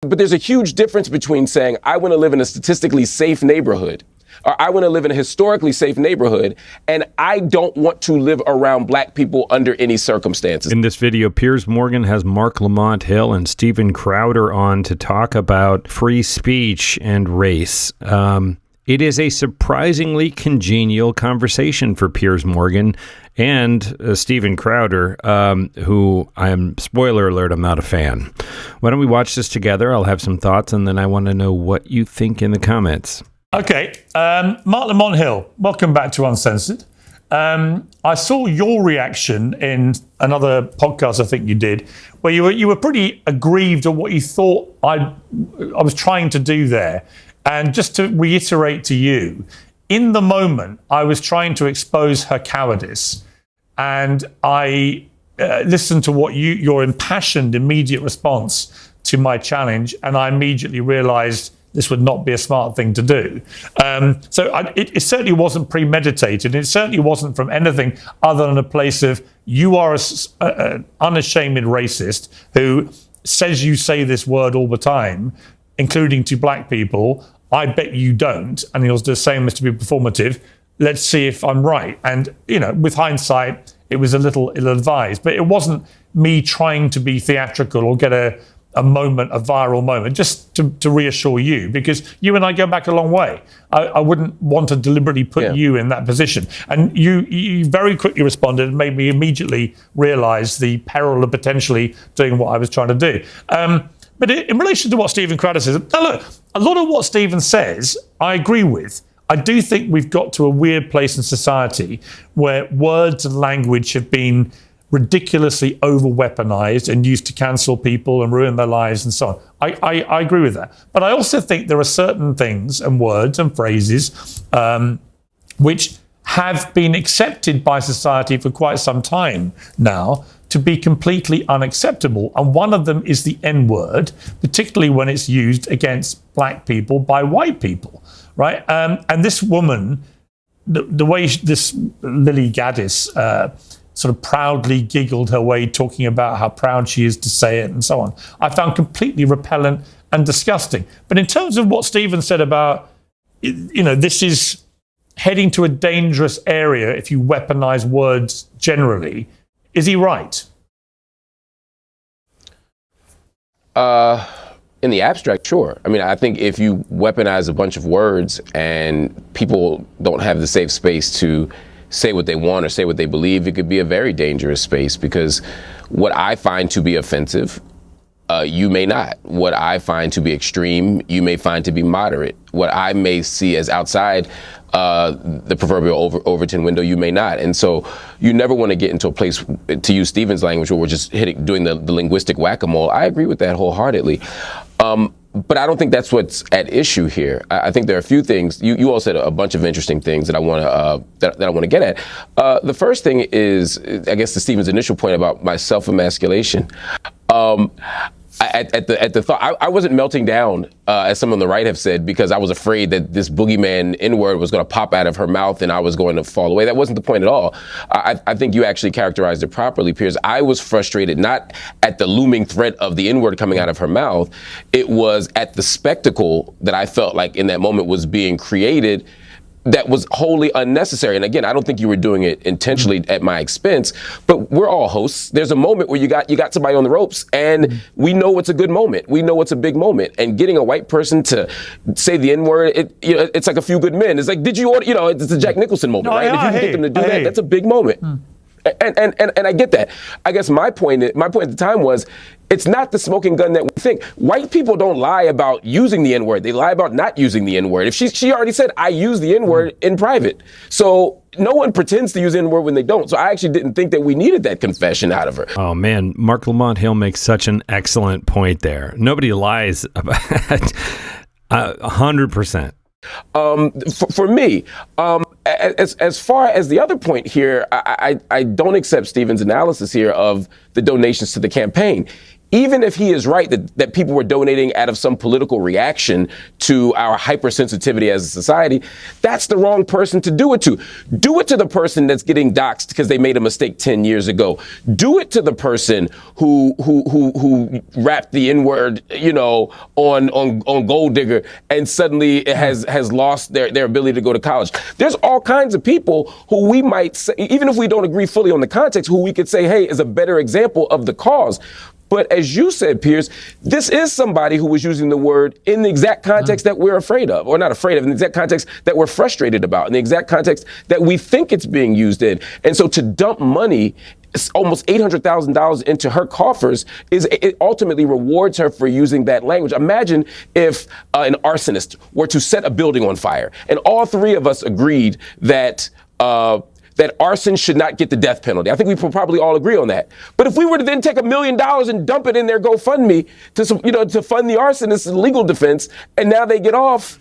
But there's a huge difference between saying, I want to live in a statistically safe neighborhood, or I want to live in a historically safe neighborhood, and I don't want to live around black people under any circumstances. In this video, Piers Morgan has Marc Lamont Hill and Steven Crowder on to talk about free speech and race. It is a surprisingly congenial conversation for Piers Morgan and Steven Crowder, who I am, spoiler alert, I'm not a fan. Why don't we watch this together? I'll have some thoughts, and then I want to know what you think in the comments. Okay, Marc Lamont Hill, welcome back to Uncensored. I saw your reaction in another podcast I think you did, where you were pretty aggrieved at what you thought I was trying to do there. And just to reiterate to you, in the moment, I was trying to expose her cowardice. And I listened to what your impassioned, immediate response to my challenge. And I immediately realized this would not be a smart thing to do. It certainly wasn't premeditated. It certainly wasn't from anything other than a place of, you are an unashamed racist who says you say this word all the time, including to black people. I bet you don't. And he'll do the same as to be performative. Let's see if I'm right. And, with hindsight, it was a little ill-advised, but it wasn't me trying to be theatrical or get a viral moment, just to reassure you, because you and I go back a long way. I wouldn't want to deliberately put you in that position. And you very quickly responded and made me immediately realize the peril of potentially doing what I was trying to do. But in relation to what Steven Crowder says, now look, a lot of what Steven says, I agree with. I do think we've got to a weird place in society where words and language have been ridiculously over-weaponized and used to cancel people and ruin their lives and so on. I agree with that. But I also think there are certain things and words and phrases which have been accepted by society for quite some time now to be completely unacceptable. And one of them is the N-word, particularly when it's used against black people by white people, right? And this woman, the way this Lily Gaddis sort of proudly giggled her way, talking about how proud she is to say it and so on, I found completely repellent and disgusting. But in terms of what Steven said about, this is heading to a dangerous area if you weaponize words generally, is he right? In the abstract, sure. I mean, I think if you weaponize a bunch of words and people don't have the safe space to say what they want or say what they believe, it could be a very dangerous space, because what I find to be offensive, you may not. What I find to be extreme, you may find to be moderate. What I may see as outside the proverbial Overton window, you may not. And so you never want to get into a place, to use Steven's language, where we're just doing the linguistic whack-a-mole. I agree with that wholeheartedly. But I don't think that's what's at issue here. I think there are a few things. You all said a bunch of interesting things that I want to that I want to get at. The first thing is, I guess, to Steven's initial point about my self-emasculation. At the thought, I wasn't melting down, as some on the right have said, because I was afraid that this boogeyman N-word was going to pop out of her mouth and I was going to fall away. That wasn't the point at all. I think you actually characterized it properly, Piers. I was frustrated not at the looming threat of the N-word coming out of her mouth. It was at the spectacle that I felt like in that moment was being created that was wholly unnecessary. And again, I don't think you were doing it intentionally at my expense, but we're all hosts. There's a moment where you got somebody on the ropes, and we know it's a good moment. We know it's a big moment. And getting a white person to say the N-word, it's like A Few Good Men. It's like, did you order, it's the Jack Nicholson moment, right? If you can get them to do that, that's a big moment. And I get that. I guess my point at the time was, it's not the smoking gun that we think. White people don't lie about using the N-word. They lie about not using the N-word. If she already said, I use the N-word in private. So no one pretends to use the N-word when they don't. So I actually didn't think that we needed that confession out of her. Oh, man. Marc Lamont Hill makes such an excellent point there. Nobody lies about 100%. For me, as far as the other point here, I don't accept Steven's analysis here of the donations to the campaign. even if he is right that people were donating out of some political reaction to our hypersensitivity as a society, that's the wrong person to do it to. Do it to the person that's getting doxxed because they made a mistake 10 years ago. Do it to the person who rapped the N-word, on Gold Digger, and suddenly it has lost their ability to go to college. There's all kinds of people who we might say, even if we don't agree fully on the context, who we could say, hey, is a better example of the cause. But as you said, Piers, this is somebody who was using the word in the exact context that we're afraid of, or not afraid of, in the exact context that we're frustrated about, in the exact context that we think it's being used in. And so to dump money, almost $800,000 into her coffers, it ultimately rewards her for using that language. Imagine if an arsonist were to set a building on fire, and all three of us agreed that arson should not get the death penalty. I think we probably all agree on that. But if we were to then take $1 million and dump it in their GoFundMe to fund the arsonist's legal defense, and now they get off,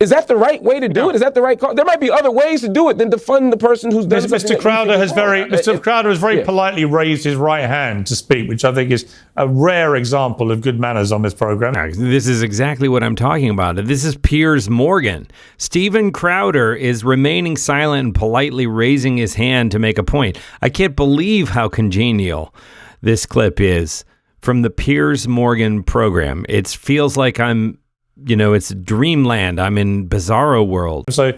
is that the right way to do it? Is that the right call? There might be other ways to do it than to fund the person who's done something. Mr. Crowder has very politely raised his right hand to speak, which I think is a rare example of good manners on this program. This is exactly what I'm talking about. This is Piers Morgan. Steven Crowder is remaining silent and politely raising his hand to make a point. I can't believe how congenial this clip is from the Piers Morgan program. It feels like it's dreamland. I'm in bizarro world. So,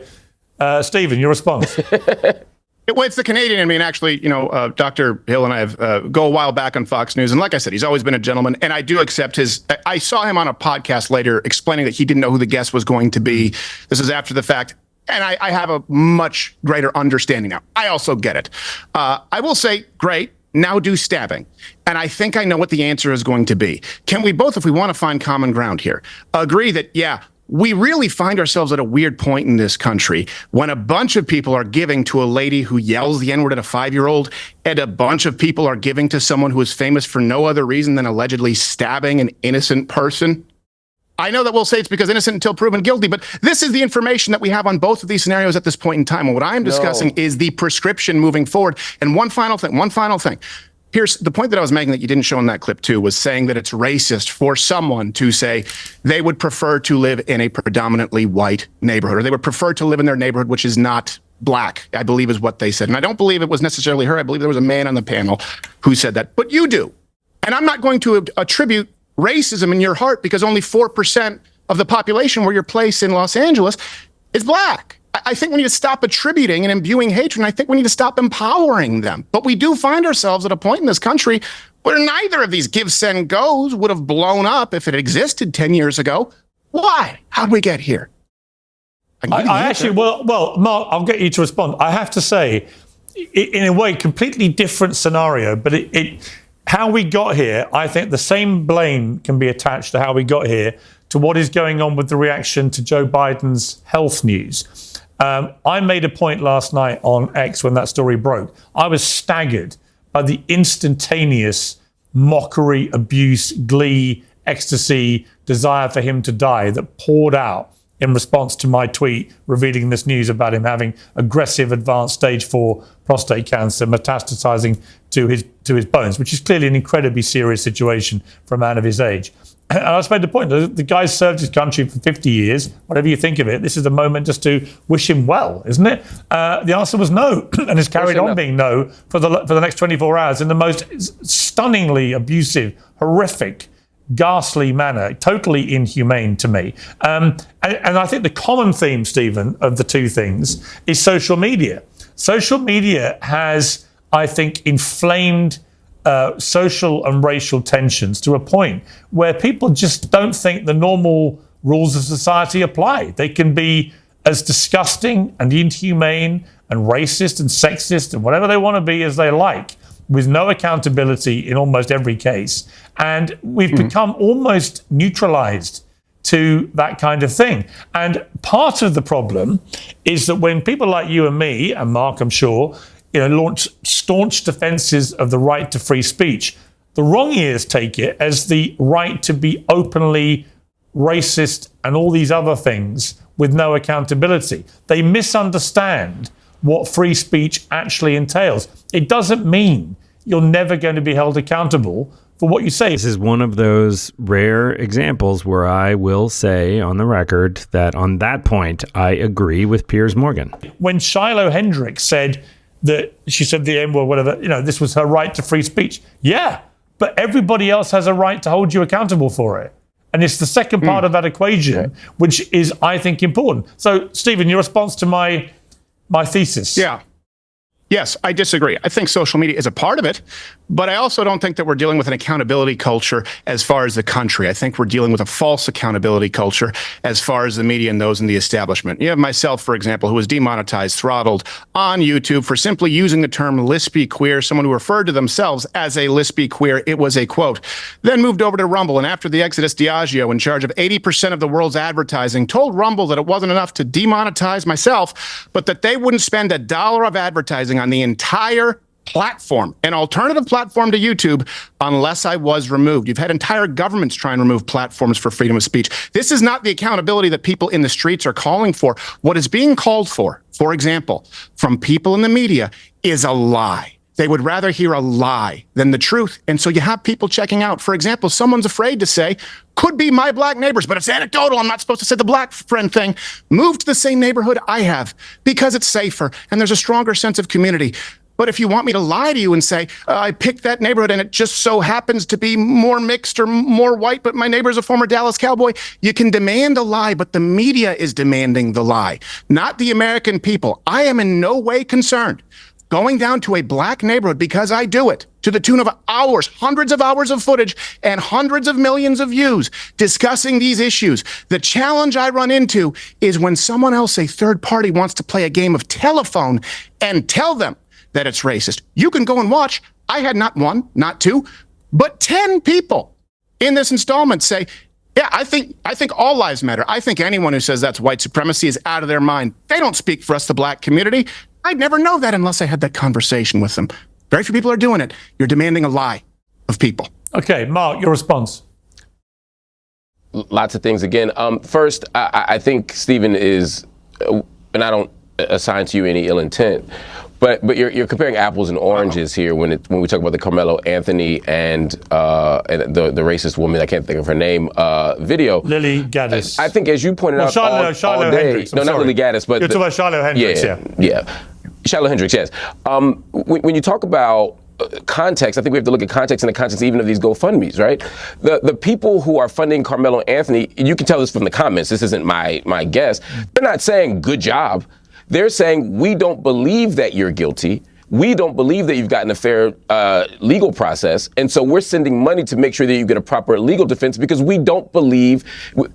Stephen, your response? Well, it's the Canadian in me. And actually, Dr. Hill and I have go a while back on Fox News. And like I said, he's always been a gentleman. And I do accept I saw him on a podcast later explaining that he didn't know who the guest was going to be. This is after the fact. And I have a much greater understanding now. I also get it. I will say, great. Now do stabbing. And I think I know what the answer is going to be. Can we both, if we want to find common ground here, agree that, we really find ourselves at a weird point in this country when a bunch of people are giving to a lady who yells the N-word at a 5-year-old, and a bunch of people are giving to someone who is famous for no other reason than allegedly stabbing an innocent person? I know that we'll say it's because innocent until proven guilty, but this is the information that we have on both of these scenarios at this point in time. And what I'm discussing is the prescription moving forward. And one final thing. Here's the point that I was making that you didn't show in that clip too, was saying that it's racist for someone to say they would prefer to live in a predominantly white neighborhood, or they would prefer to live in their neighborhood, which is not black, I believe is what they said. And I don't believe it was necessarily her. I believe there was a man on the panel who said that, but you do. And I'm not going to attribute racism in your heart because only 4% of the population where you're placed in Los Angeles is black. I think we need to stop attributing and imbuing hatred, and I think we need to stop empowering them. But we do find ourselves at a point in this country where neither of these give, send, goes would have blown up if it existed 10 years ago. Why? How'd we get here? I actually, well, Mark, I'll get you to respond. I have to say, in a way, completely different scenario, but how we got here, I think the same blame can be attached to how we got here to what is going on with the reaction to Joe Biden's health news. I made a point last night on X when that story broke. I was staggered by the instantaneous mockery, abuse, glee, ecstasy, desire for him to die that poured out in response to my tweet revealing this news about him having aggressive advanced stage 4 prostate cancer metastasizing to his bones, which is clearly an incredibly serious situation for a man of his age. And I just made the point, the guy's served his country for 50 years, whatever you think of it, this is the moment just to wish him well, isn't it? The answer was no, and has carried on being no for the next 24 hours in the most stunningly abusive, horrific, ghastly manner, totally inhumane to me. And I think the common theme, Stephen, of the two things is social media. Social media has, I think, inflamed social and racial tensions to a point where people just don't think the normal rules of society apply. They can be as disgusting and inhumane and racist and sexist and whatever they want to be as they like, with no accountability in almost every case. And we've become almost neutralized to that kind of thing. And part of the problem is that when people like you and me, and Mark, I'm sure, launch staunch defenses of the right to free speech, the wrong ears take it as the right to be openly racist and all these other things with no accountability. They misunderstand what free speech actually entails. It doesn't mean you're never going to be held accountable for what you say. This is one of those rare examples where I will say on the record that on that point, I agree with Piers Morgan. When Shiloh Hendricks said that she said the N word, whatever, this was her right to free speech. Yeah, but everybody else has a right to hold you accountable for it. And it's the second part of that equation, which is, I think, important. So, Stephen, your response to my thesis. Yeah. Yes, I disagree. I think social media is a part of it, but I also don't think that we're dealing with an accountability culture as far as the country. I think we're dealing with a false accountability culture as far as the media and those in the establishment. You have myself, for example, who was demonetized, throttled on YouTube for simply using the term lispy queer, someone who referred to themselves as a lispy queer. It was a quote. Then moved over to Rumble, and after the Exodus, Diageo, in charge of 80% of the world's advertising, told Rumble that it wasn't enough to demonetize myself, but that they wouldn't spend $1 of advertising on the entire platform, an alternative platform to YouTube, unless I was removed. You've had entire governments try and remove platforms for freedom of speech. This is not the accountability that people in the streets are calling for. What is being called for example, from people in the media, is a lie. They would rather hear a lie than the truth. And so you have people checking out. For example, someone's afraid to say, could be my black neighbors, but it's anecdotal. I'm not supposed to say the black friend thing. Moved to the same neighborhood I have because it's safer and there's a stronger sense of community. But if you want me to lie to you and say, I picked that neighborhood and it just so happens to be more mixed or more white, but my neighbor's a former Dallas Cowboy, you can demand a lie, but the media is demanding the lie, not the American people. I am in no way concerned going down to a black neighborhood, because I do it, to the tune of hours, hundreds of hours of footage and hundreds of millions of views discussing these issues. The challenge I run into is when someone else, a third party, wants to play a game of telephone and tell them that it's racist. You can go and watch. I had not one, not two, but 10 people in this installment say, yeah, I think all lives matter. I think anyone who says that's white supremacy is out of their mind. They don't speak for us, the black community. I'd never know that unless I had that conversation with them. Very few people are doing it. You're demanding a lie of people. Okay, Mark, your response. Lots of things. Again, first, I think Stephen is, and I don't assign to you any ill intent, but you're comparing apples and oranges here when we talk about the Carmelo Anthony and the racist woman, I can't think of her name, video. Lily Gaddis. I think, as you pointed out, Shiloh all day, Hendricks. no, not Lily Gaddis, but you're talking about Shiloh Hendricks. Yeah. Shiloh Hendricks, yes. When you talk about context, I think we have to look at context in the context even of these GoFundMes, right? The people who are funding Carmelo Anthony, you can tell this from the comments, this isn't my guess, they're not saying good job. They're saying, we don't believe that you're guilty. We don't believe that you've gotten a fair legal process. And so we're sending money to make sure that you get a proper legal defense because we don't believe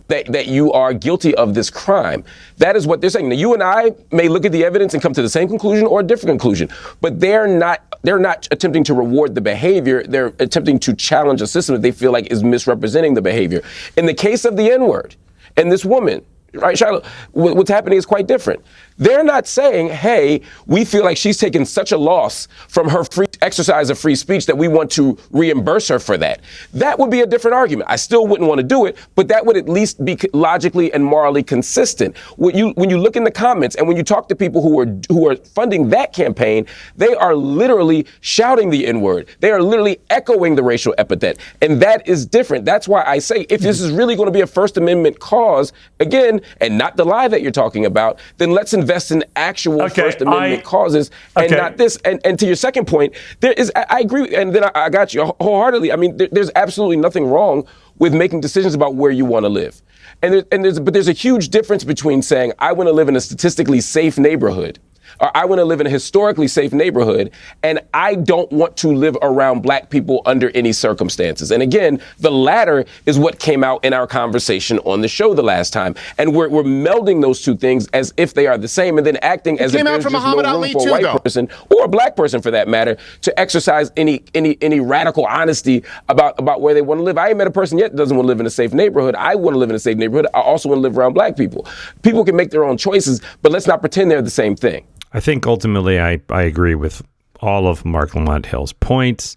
that you are guilty of this crime. That is what they're saying. Now, you and I may look at the evidence and come to the same conclusion or a different conclusion, but they're not attempting to reward the behavior. They're attempting to challenge a system that they feel like is misrepresenting the behavior. In the case of the N-word and this woman, right, Shiloh, what's happening is quite different. They're not saying, hey, we feel like she's taken such a loss from her free exercise of free speech that we want to reimburse her for that. That would be a different argument. I still wouldn't want to do it, but that would at least be logically and morally consistent. When you look in the comments and when you talk to people who are funding that campaign, they are literally shouting the N-word. They are literally echoing the racial epithet. And that is different. That's why I say, if this is really going to be a First Amendment cause, again, and not the lie that you're talking about, then let's invest in actual First Amendment causes and not this. And to your second point, I agree, and then I got you wholeheartedly. I mean, there's absolutely nothing wrong with making decisions about where you want to live. But there's a huge difference between saying, I want to live in a statistically safe neighborhood, or I want to live in a historically safe neighborhood, and I don't want to live around black people under any circumstances. And again, the latter is what came out in our conversation on the show the last time. And we're melding those two things as if they are the same, and then acting as if there's just no room for a white person, or a black person for that matter, to exercise any radical honesty about where they want to live. I ain't met a person yet that doesn't want to live in a safe neighborhood. I want to live in a safe neighborhood. I also want to live around black people. People can make their own choices, but let's not pretend they're the same thing. I think ultimately I agree with all of Marc Lamont Hill's points.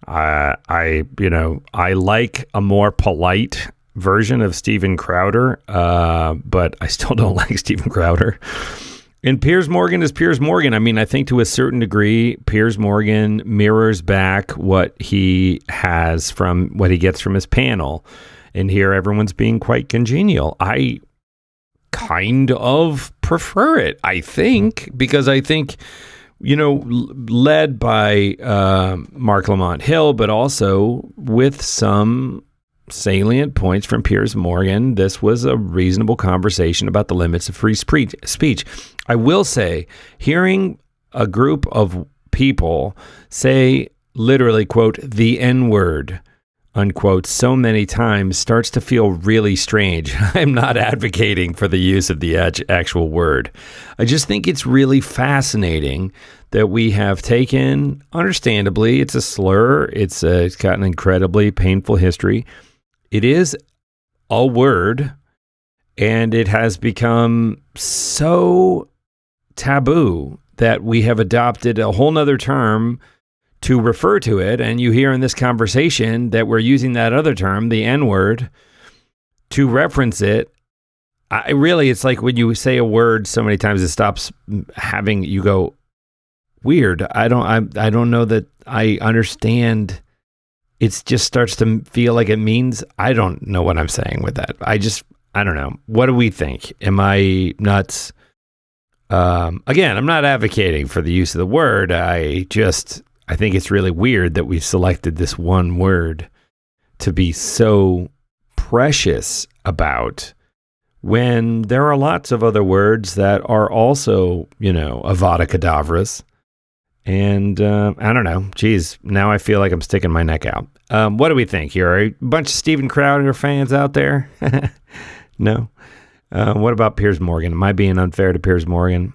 I like a more polite version of Steven Crowder, but I still don't like Steven Crowder. And Piers Morgan is Piers Morgan. I mean, I think to a certain degree, Piers Morgan mirrors back what he gets from his panel. And here everyone's being quite congenial. I kind of prefer it, I think, because I think, led by Marc Lamont Hill, but also with some salient points from Piers Morgan, this was a reasonable conversation about the limits of free speech. I will say, hearing a group of people say literally, quote, the N-word, unquote, so many times starts to feel really strange. I'm not advocating for the use of the actual word. I just think it's really fascinating that we have taken, understandably, it's a slur. It's got an incredibly painful history. It is a word, and it has become so taboo that we have adopted a whole nother term to refer to it. And you hear in this conversation that we're using that other term, the N-word, to reference it. It's like when you say a word so many times, it stops having, you go, weird. I don't know that I understand. It just starts to feel like it means, I don't know what I'm saying with that. I don't know. What do we think? Am I nuts? Again, I'm not advocating for the use of the word. I think it's really weird that we've selected this one word to be so precious about when there are lots of other words that are also, Avada Kedavras. And I don't know. Geez, now I feel like I'm sticking my neck out. What do we think here? Are a bunch of Steven Crowder fans out there? No. What about Piers Morgan? Am I being unfair to Piers Morgan?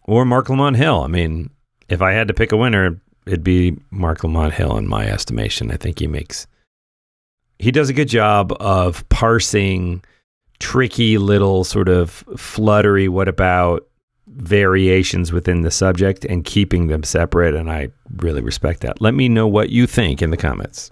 Or Marc Lamont Hill? I mean, if I had to pick a winner, it'd be Marc Lamont Hill in my estimation. I think he does a good job of parsing tricky little sort of fluttery, what about variations within the subject and keeping them separate. And I really respect that. Let me know what you think in the comments.